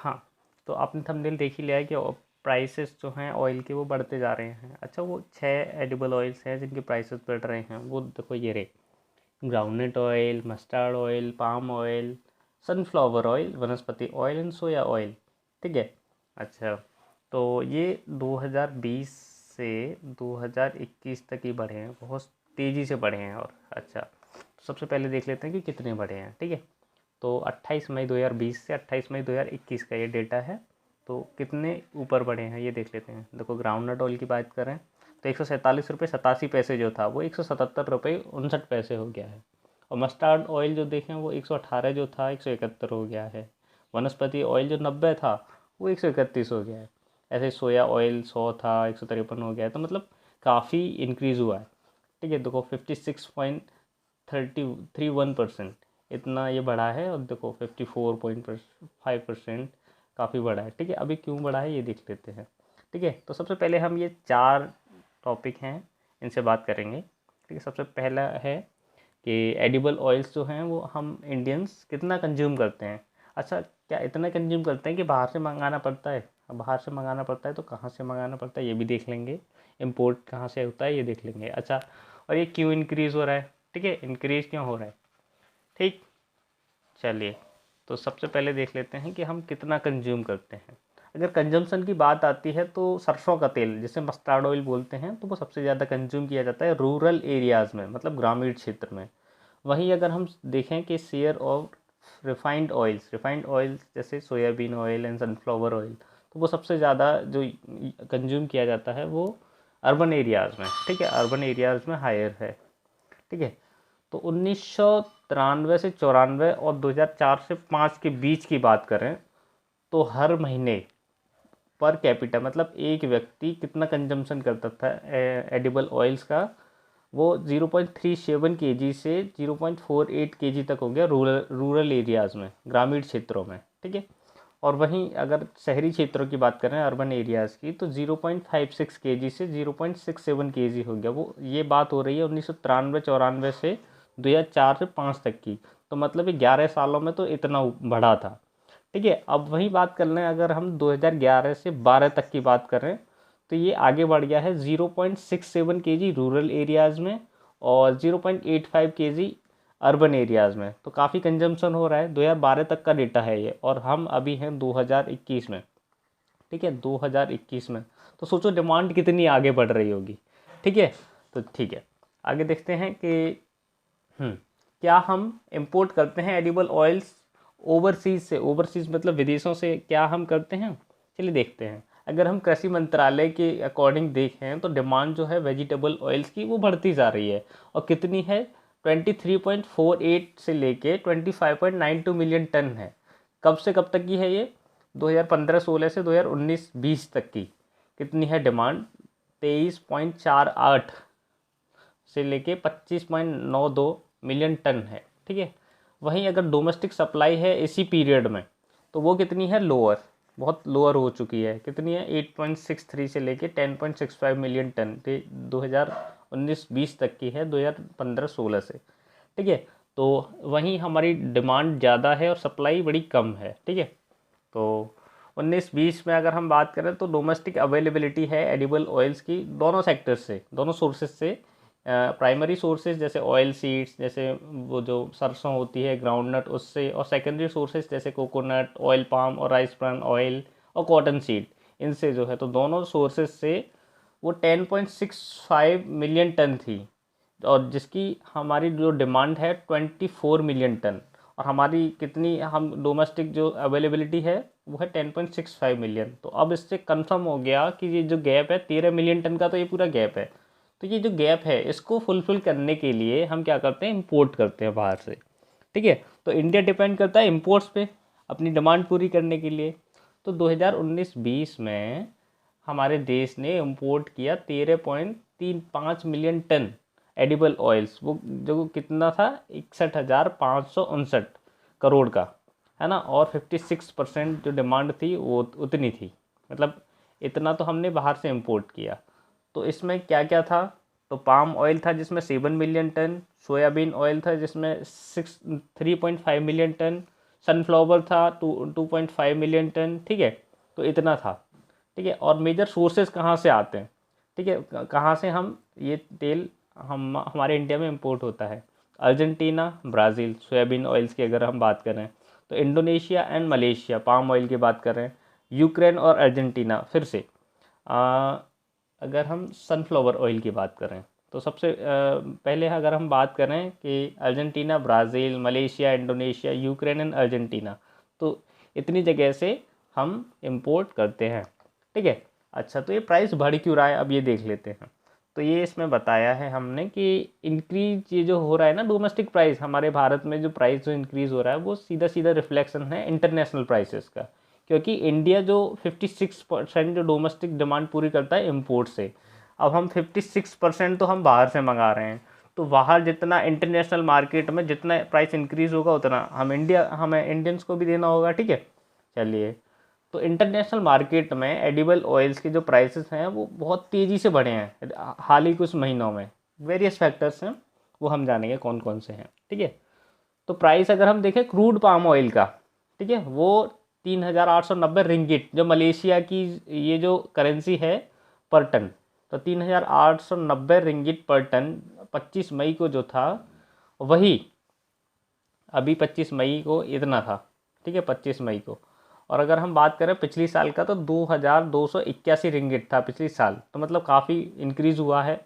हाँ, तो आपने थंबनेल देख ही लिया है कि प्राइसेस जो हैं ऑयल के वो बढ़ते जा रहे हैं। अच्छा, वो 6 एडिबल ऑयल्स हैं जिनके प्राइसेस बढ़ रहे हैं, वो देखो ये रहे: groundnut oil, mustard oil, palm oil, sunflower oil, वनस्पति ऑयल एंड सोया ऑयल। ठीक है। अच्छा, तो ये 2020 से 2021 तक ही बढ़े हैं, बहुत तेज़ी से बढ़े हैं। और अच्छा, तो सबसे पहले देख लेते हैं कि कितने बढ़े हैं। ठीक है, तो 28 मई 2020 से 28 मई 2021 का ये डेटा है। तो कितने ऊपर बढ़े हैं ये देख लेते हैं। देखो, ग्राउंडनट ऑयल की बात करें तो 147 रुपये 87 पैसे जो था वो 177 रुपये 59 पैसे हो गया है। और मस्टर्ड ऑयल जो देखें वो 118 जो था 171 हो गया है। वनस्पति ऑयल जो 90 था वो 131 हो गया है। ऐसे सोया ऑयल 100 था 153 हो गया है। तो मतलब काफ़ी इंक्रीज़ हुआ है। ठीक है, देखो 56.31% इतना ये बढ़ा है। और देखो 54.5% काफ़ी बढ़ा है। ठीक है, अभी क्यों बढ़ा है ये देख लेते हैं। ठीक है, तो सबसे पहले हम ये 4 टॉपिक हैं इनसे बात करेंगे। ठीक है, सबसे पहला है कि एडिबल ऑयल्स जो हैं वो हम इंडियंस कितना कंज्यूम करते हैं। अच्छा, क्या इतना कंज्यूम करते हैं कि बाहर से मंगाना पड़ता है? अब बाहर से मंगाना पड़ता है तो कहाँ से मंगाना पड़ता है ये भी देख लेंगे। इम्पोर्ट कहाँ से होता है ये देख लेंगे। अच्छा, और ये क्यों इंक्रीज़ हो रहा है? ठीक है, इंक्रीज़ क्यों हो रहा है? ठीक, चलिए, तो सबसे पहले देख लेते हैं कि हम कितना कंज्यूम करते हैं। अगर कंजम्पशन की बात आती है तो सरसों का तेल, जिसे मस्टर्ड ऑयल बोलते हैं, तो वो सबसे ज़्यादा कंज्यूम किया जाता है रूरल एरियाज़ में, मतलब ग्रामीण क्षेत्र में। वहीं अगर हम देखें कि शेयर ऑफ रिफाइंड ऑयल्स जैसे soybean oil and sunflower oil, तो वो सबसे ज़्यादा जो कंज्यूम किया जाता है वो अर्बन एरियाज़ में। ठीक है, अर्बन एरियाज़ में हायर है। ठीक है, तो 1993 से 94 और 2004 से 5 के बीच की बात करें तो हर महीने पर कैपिटा, मतलब एक व्यक्ति कितना कंजम्पशन करता था एडिबल ऑयल्स का, वो 0.37 केजी से 0.48 केजी तक हो गया रूरल एरियाज़ में, ग्रामीण क्षेत्रों में। ठीक है, और वहीं अगर शहरी क्षेत्रों की बात करें, अर्बन एरियाज़ की, तो 0.56 केजी से 0.67 केजी हो गया। वो ये बात हो रही है 1993-94 से 2004 से 5 तक की। तो मतलब ये 11 सालों में तो इतना बढ़ा था। ठीक है, अब वही बात कर लें, अगर हम 2011 से 12 तक की बात करें तो ये आगे बढ़ गया है 0.67 केजी रूरल एरियाज़ में और 0.85 केजी अर्बन एरियाज़ में। तो काफ़ी कंजम्पशन हो रहा है। 2012 तक का डेटा है ये, और हम अभी हैं 2021 में। ठीक है, 2021 में, तो सोचो डिमांड कितनी आगे बढ़ रही होगी। ठीक है, तो ठीक है, आगे देखते हैं कि क्या हम इंपोर्ट करते हैं एडिबल ऑयल्स ओवरसीज़ से? ओवरसीज़ मतलब विदेशों से क्या हम करते हैं? चलिए देखते हैं। अगर हम कृषि मंत्रालय के अकॉर्डिंग देखें तो डिमांड जो है वेजिटेबल ऑयल्स की वो बढ़ती जा रही है। और कितनी है? 23.48 से लेके 25.92 मिलियन टन है। कब से कब तक की है ये? 2015-16 से 2019-20 तक की। कितनी है डिमांड? 23.48 से लेके 25.92 मिलियन टन है। ठीक है, वहीं अगर डोमेस्टिक सप्लाई है इसी पीरियड में तो वो कितनी है? लोअर, बहुत लोअर हो चुकी है। कितनी है? 8.63 से लेके 10.65 मिलियन टन। 2019-20 तक की है, 2015-16 से। ठीक है, तो वहीं हमारी डिमांड ज़्यादा है और सप्लाई बड़ी कम है। ठीक है, तो 19-20 में अगर हम बात करें तो डोमेस्टिक अवेलेबिलिटी है एडिबल ऑयल्स की दोनों सेक्टर से, दोनों सोर्सेज से। प्राइमरी सोर्सेज जैसे ऑयल सीड्स, जैसे वो जो सरसों होती है ग्राउंडनट उससे, और सेकेंडरी सोर्सेज जैसे कोकोनट ऑयल, पाम और राइस ब्रान ऑयल और कॉटन सीड, इनसे जो है। तो दोनों सोर्सेज से वो 10.65 मिलियन टन थी, और जिसकी हमारी जो डिमांड है 24 मिलियन टन। और हमारी कितनी, हम डोमेस्टिक जो अवेलेबिलिटी है वो है 10.65 मिलियन। तो अब इससे कंफर्म हो गया कि ये जो गैप है 13 मिलियन टन का, तो ये पूरा गैप है। तो ये जो गैप है इसको फुलफिल करने के लिए हम क्या करते हैं? इंपोर्ट करते हैं बाहर से। ठीक है, तो इंडिया डिपेंड करता है इंपोर्ट्स पे अपनी डिमांड पूरी करने के लिए। तो 2019-20 में हमारे देश ने इंपोर्ट किया 13.35 मिलियन टन एडिबल ऑयल्स। वो जो कितना था? 61,559 करोड़ का, है ना। और 56% जो डिमांड थी वो उतनी थी, मतलब इतना तो हमने बाहर से इंपोर्ट किया। तो इसमें क्या क्या था? तो पाम ऑयल था जिसमें 7 मिलियन टन, सोयाबीन ऑयल था जिसमें 3.5 मिलियन टन, सनफ्लावर था 2.5 मिलियन टन, ठीक है, तो इतना था, ठीक है। और मेजर सोर्सेज कहाँ से आते हैं, ठीक है, कहाँ से हम ये तेल हमारे इंडिया में इंपोर्ट होता है? अर्जेंटीना, ब्राज़ील सोयाबीन ऑयल्स की अगर हम बात करें, तो Indonesia and Malaysia palm oil की बात कर रहे हैं, यूक्रेन और अर्जेंटीना फिर से। अगर हम सनफ्लावर ऑयल की बात करें तो सबसे पहले अगर हम बात करें कि Argentina, Brazil, Malaysia, Indonesia, Ukraine and Argentina, तो इतनी जगह से हम इंपोर्ट करते हैं, ठीक है। अच्छा, तो ये प्राइस बढ़ क्यों रहा है, अब ये देख लेते हैं। तो ये इसमें बताया है हमने कि इंक्रीज ये जो हो रहा है ना डोमेस्टिक प्राइस, हमारे भारत में जो प्राइस जो इंक्रीज़ हो रहा है वो सीधा सीधा रिफ्लेक्शन है इंटरनेशनल प्राइसेस का, क्योंकि इंडिया जो 56% जो डोमेस्टिक डिमांड पूरी करता है इंपोर्ट से, अब हम 56% तो हम बाहर से मंगा रहे हैं, तो बाहर जितना इंटरनेशनल मार्केट में जितना प्राइस इंक्रीज़ होगा उतना हमें इंडियंस को भी देना होगा, ठीक है। चलिए, तो इंटरनेशनल मार्केट में एडिबल ऑयल्स के जो प्राइसेस हैं वो बहुत तेज़ी से बढ़े हैं हाल ही कुछ महीनों में। वेरियस फैक्टर्स हैं, वो हम जानेंगे कौन कौन से हैं, ठीक है। तो प्राइस अगर हम देखें क्रूड पाम ऑयल का, ठीक है, वो 3,890 रिंगिट, जो मलेशिया की ये जो करेंसी है पर टन, तो 3,890 रिंगिट पर टन 25 मई को जो था, वही अभी 25 मई को इतना था, ठीक है, 25 मई को। और अगर हम बात करें पिछली साल का, तो 2,281 रिंगिट था पिछली साल, तो मतलब काफ़ी इंक्रीज़ हुआ है,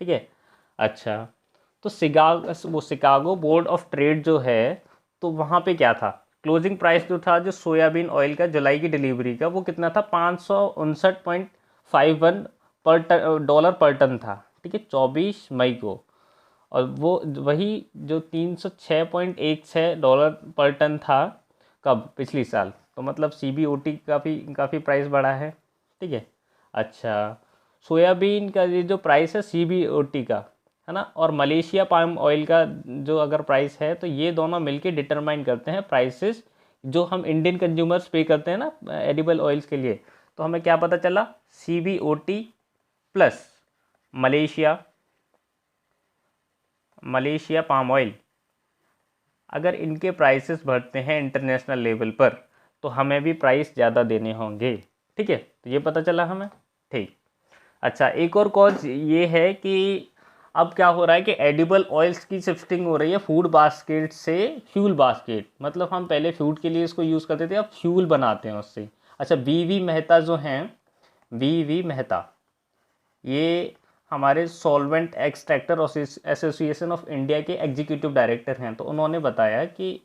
ठीक है। अच्छा, तो शिकागो बोर्ड ऑफ ट्रेड जो है, तो वहाँ पे क्या था, क्लोजिंग प्राइस जो था जो सोयाबीन ऑयल का जुलाई की डिलीवरी का, वो कितना था, 559.51 डॉलर पर टन था, ठीक है, 24 मई को। और वो वही जो 306.16 डॉलर पर टन था कब, पिछली साल, तो मतलब CBOT काफ़ी प्राइस बढ़ा है, ठीक है। अच्छा, सोयाबीन का ये जो प्राइस है CBOT का, है ना, और मलेशिया पाम ऑयल का जो अगर प्राइस है, तो ये दोनों मिलके डिटरमाइन करते हैं प्राइसेस जो हम इंडियन कंज्यूमर्स पे करते हैं ना एडिबल ऑयल्स के लिए। तो हमें क्या पता चला, CBOT plus Malaysia palm oil, अगर इनके प्राइसेस बढ़ते हैं इंटरनेशनल लेवल पर, तो हमें भी प्राइस ज़्यादा देने होंगे, ठीक है। तो ये पता चला हमें, ठीक। अच्छा, एक और कॉज ये है कि अब क्या हो रहा है कि एडिबल ऑयल्स की शिफ्टिंग हो रही है फूड बास्केट से फ्यूल बास्केट, मतलब हम पहले फूड के लिए इसको यूज़ करते थे, अब फ्यूल बनाते हैं उससे। अच्छा, वी मेहता जो हैं, वी मेहता, ये हमारे solvent extractor association of India के एग्जीक्यूटिव डायरेक्टर हैं, तो उन्होंने बताया कि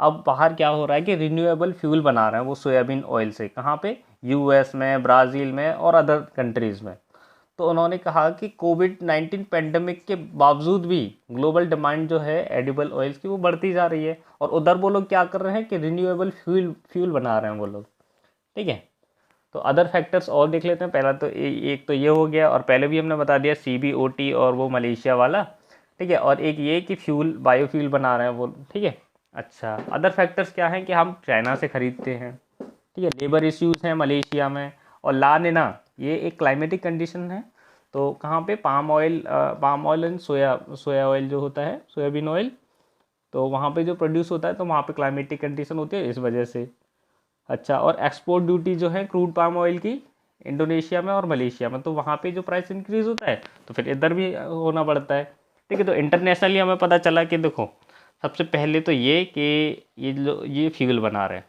अब बाहर क्या हो रहा है कि रिन्यूएबल फ्यूल बना रहे हैं वो सोयाबीन ऑयल से, कहाँ पे, US में, ब्राज़ील में और अदर कंट्रीज़ में। तो उन्होंने कहा कि कोविड-19 पेंडेमिक के बावजूद भी ग्लोबल डिमांड जो है एडिबल ऑयल्स की वो बढ़ती जा रही है, और उधर वो लोग क्या कर रहे हैं कि रिन्यूएबल फ्यूल बना रहे हैं वो लोग, ठीक है। तो अदर फैक्टर्स और देख लेते हैं। पहला तो एक तो ये हो गया, और पहले भी हमने बता दिया CBOT और वो मलेशिया वाला, ठीक है। और एक ये कि बायोफ्यूल बना रहे हैं वो, ठीक है। अच्छा, अदर फैक्टर्स क्या हैं कि हम चाइना से ख़रीदते हैं, ठीक है, लेबर इश्यूज़ हैं मलेशिया में, और ला निना ये एक क्लाइमेटिक कंडीशन है। तो कहाँ पे palm oil and soya oil जो होता है, सोयाबीन ऑयल, तो वहाँ पे जो प्रोड्यूस होता है, तो वहाँ पे क्लाइमेटिक कंडीशन होती है इस वजह से। अच्छा, और एक्सपोर्ट ड्यूटी जो है क्रूड पाम ऑयल की इंडोनेशिया में और मलेशिया में, तो वहाँ पे जो प्राइस इंक्रीज़ होता है, तो फिर इधर भी होना पड़ता है, ठीक है। तो इंटरनेशनली हमें पता चला कि देखो, सबसे पहले तो ये कि ये फ्यूल बना रहे हैं,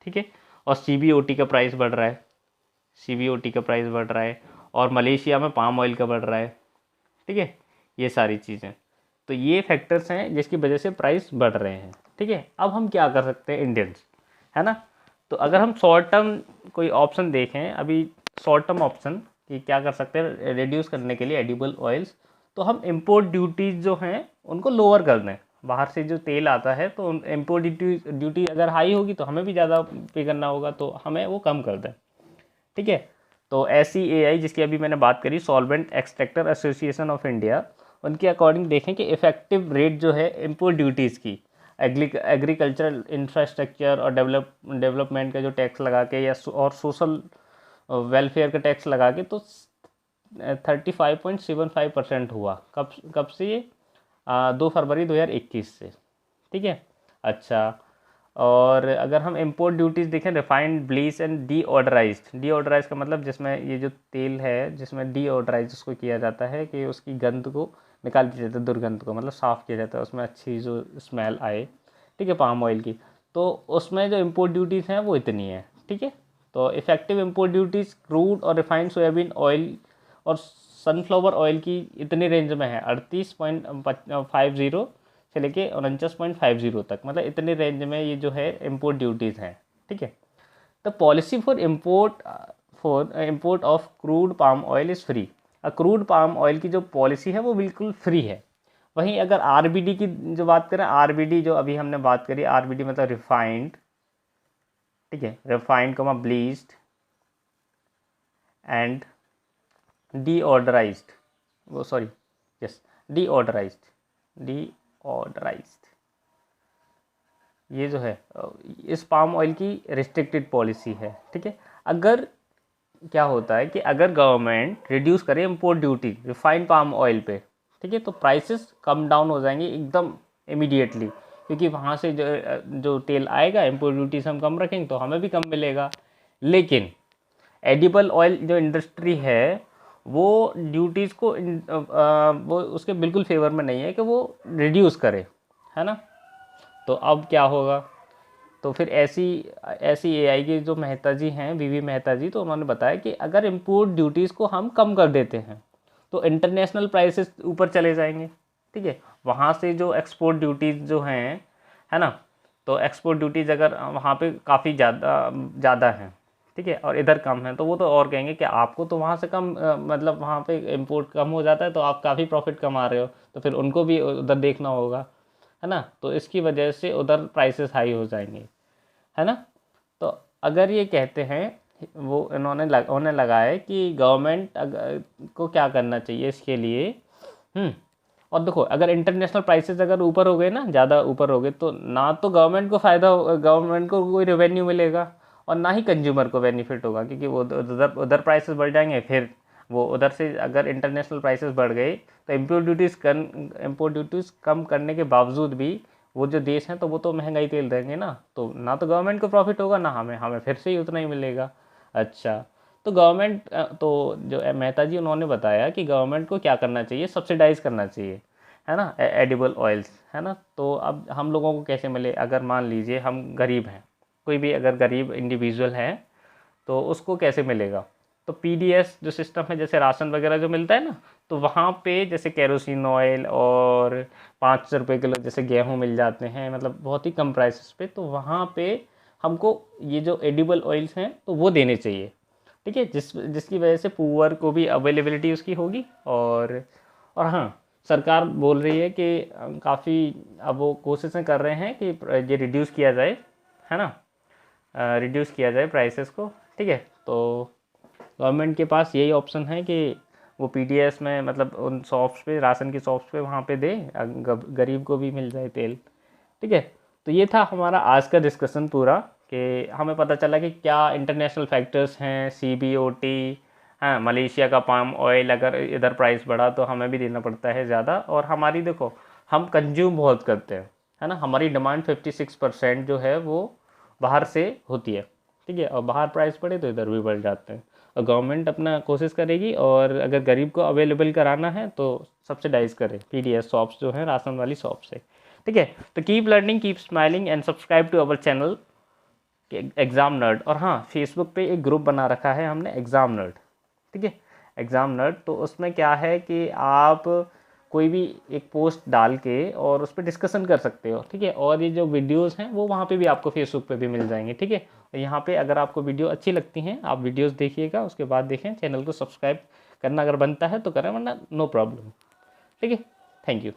ठीक है, और CBOT का प्राइस बढ़ रहा है, और मलेशिया में पाम ऑयल का बढ़ रहा है, ठीक है, ये सारी चीज़ें। तो ये फैक्टर्स हैं जिसकी वजह से प्राइस बढ़ रहे हैं, ठीक है। अब हम क्या कर सकते हैं इंडियंस, है ना, तो अगर हम शॉर्ट टर्म कोई ऑप्शन देखें, अभी शॉर्ट टर्म ऑप्शन कि क्या कर सकते हैं रिड्यूस करने के लिए एडिबल ऑयल्स, तो हम इंपोर्ट ड्यूटीज़ जो हैं उनको लोअर कर दें। बाहर से जो तेल आता है, तो इंपोर्ट ड्यूटी अगर हाई होगी तो हमें भी ज़्यादा पे करना होगा, तो हमें वो कम कर दें, ठीक है। तो SEAI जिसकी अभी मैंने बात करी, solvent extractor association of India, उनके अकॉर्डिंग देखें कि इफ़ेक्टिव रेट जो है इंपोर्ट ड्यूटीज़ की एग्रीकल्चरल इंफ्रास्ट्रक्चर और डेवलपमेंट का जो टैक्स लगा के, या और सोशल वेलफेयर का टैक्स लगा के, तो 35.75% हुआ। कब से ये 2 फरवरी 2021 से, ठीक है। अच्छा, और अगर हम इंपोर्ट ड्यूटीज़ देखें, रिफाइंड, ब्लीच एंड डीओडराइज्ड का मतलब जिसमें ये जो तेल है जिसमें डीओडराइज उसको किया जाता है कि उसकी गंध को निकाल दिया जाता है, दुर्गंध को मतलब साफ़ किया जाता है, उसमें अच्छी जो स्मेल आए, ठीक है, पाम ऑयल की। तो उसमें जो इम्पोर्ट ड्यूटीज़ हैं वो इतनी है, ठीक है। तो इफेक्टिव इम्पोर्ट ड्यूटीज़ क्रूड और रिफाइंड सोयाबीन ऑयल और सनफ्लावर ऑयल की इतनी रेंज में है, 38.50 से लेके 49.50 तक, मतलब इतनी रेंज में ये जो है इम्पोर्ट ड्यूटीज़ हैं, ठीक है। The policy for import of crude palm oil is free. Crude palm oil की जो पॉलिसी है वो बिल्कुल फ्री है। वहीं अगर आरबीडी की जो बात करें, आरबीडी जो अभी हमने बात करी, आरबीडी मतलब रिफाइंड, ठीक है, रिफाइंड कमा ब्लीच्ड एंड डीऑडराइज्ड, वो सॉरी यस डीऑडराइज्ड, ये जो है इस पाम ऑयल की रिस्ट्रिक्टेड पॉलिसी है, ठीक है। अगर क्या होता है कि अगर गवर्नमेंट रिड्यूस करे import duty refined palm oil पे, ठीक है, तो प्राइसेस कम डाउन हो जाएंगे एकदम इमीडिएटली, क्योंकि वहाँ से जो तेल आएगा, इम्पोर्ट ड्यूटीज हम कम रखेंगे तो हमें भी कम मिलेगा। लेकिन एडिबल ऑयल जो इंडस्ट्री है वो ड्यूटीज़ को वो उसके बिल्कुल फेवर में नहीं है कि वो रिड्यूस करे, है ना। तो अब क्या होगा, तो फिर ऐसी एआई की जो मेहता जी हैं, वीवी मेहता जी, तो उन्होंने बताया कि अगर इम्पोर्ट ड्यूटीज़ को हम कम कर देते हैं तो इंटरनेशनल प्राइसेस ऊपर चले जाएंगे, ठीक है। वहाँ से जो एक्सपोर्ट ड्यूटीज़ जो हैं, है ना, तो एक्सपोर्ट ड्यूटीज़ अगर वहाँ पे काफ़ी ज़्यादा हैं, ठीक है, और इधर कम है, तो वो तो और कहेंगे कि आपको तो वहाँ से कम मतलब वहाँ पे इम्पोर्ट कम हो जाता है तो आप काफ़ी प्रॉफिट कमा रहे हो, तो फिर उनको भी उधर देखना होगा, है ना। तो इसकी वजह से उधर प्राइसेस हाई हो जाएंगे, है ना। तो अगर ये कहते हैं, वो उन्होंने लगाया कि गवर्नमेंट को क्या करना चाहिए इसके लिए, और देखो अगर इंटरनेशनल प्राइसेस अगर ऊपर हो गए ना, ज़्यादा ऊपर हो गए, तो ना तो गवर्नमेंट को फ़ायदा, गवर्नमेंट को कोई रेवेन्यू मिलेगा और ना ही कंज्यूमर को बेनिफिट होगा, क्योंकि वो उधर प्राइसेस बढ़ जाएंगे, फिर वो उधर से अगर इंटरनेशनल प्राइसेस बढ़ गए तो इम्पोर्ट ड्यूटीज़ कम करने के बावजूद भी वो जो देश हैं तो वो तो महंगाई तेल देंगे ना, तो ना तो गवर्नमेंट को प्रॉफिट होगा ना हमें फिर से ही उतना ही मिलेगा। अच्छा, तो गवर्नमेंट तो जो मेहता जी उन्होंने बताया कि गवर्नमेंट को क्या करना चाहिए, सब्सिडाइज़ करना चाहिए, है ना, एडिबल ऑयल्स, है ना। तो अब हम लोगों को कैसे मिले, अगर मान लीजिए हम गरीब हैं, कोई भी अगर गरीब इंडिविजुअल है तो उसको कैसे मिलेगा, तो पीडीएस जो सिस्टम है, जैसे राशन वगैरह जो मिलता है ना, तो वहाँ पे जैसे केरोसिन ऑयल और 5 रुपये किलो जैसे गेहूँ मिल जाते हैं, मतलब बहुत ही कम प्राइसेस पे, तो वहाँ पे हमको ये जो एडिबल ऑयल्स हैं तो वो देने चाहिए, ठीक है, जिसकी वजह से पुअर को भी अवेलेबिलिटी उसकी होगी। और हाँ, सरकार बोल रही है कि काफ़ी अब वो कोशिशें कर रहे हैं कि ये रिड्यूस किया जाए, है ना, रिड्यूस किया जाए प्राइसेस को, ठीक है। तो गवर्नमेंट के पास यही ऑप्शन है कि वो पीडीएस में मतलब उन शॉप्स पे, राशन की शॉप्स पे वहाँ पे दे, गरीब को भी मिल जाए तेल, ठीक है। तो ये था हमारा आज का डिस्कशन पूरा, कि हमें पता चला कि क्या इंटरनेशनल फैक्टर्स हैं, सीबीओटी, हाँ, मलेशिया का पाम ऑयल अगर इधर प्राइस बढ़ा तो हमें भी देना पड़ता है ज़्यादा, और हमारी देखो हम कंज्यूम बहुत करते हैं, है ना, हमारी डिमांड 56% जो है वो बाहर से होती है, ठीक है, और बाहर प्राइस बढ़े तो इधर भी बढ़ जाते हैं, और गवर्नमेंट अपना कोशिश करेगी, और अगर गरीब को अवेलेबल कराना है तो सब्सिडाइज़ करे पीडीएस शॉप्स जो हैं, राशन वाली शॉप से, ठीक है। तो keep learning, keep smiling and subscribe to our channel Exam Nerd. और हाँ, फेसबुक पे एक ग्रुप बना रखा है हमने, एग्ज़ाम नर्ड, ठीक है, एग्ज़ाम नर्ड। तो उसमें क्या है कि आप कोई भी एक पोस्ट डाल के और उस पर डिस्कशन कर सकते हो, ठीक है, और ये जो वीडियोस हैं वो वहाँ पे भी आपको फेसबुक पे भी मिल जाएंगे, ठीक है। और यहाँ पे अगर आपको वीडियो अच्छी लगती हैं आप वीडियोस देखिएगा, उसके बाद देखें, चैनल को सब्सक्राइब करना अगर बनता है तो करें, वरना नो प्रॉब्लम, ठीक है। Thank you.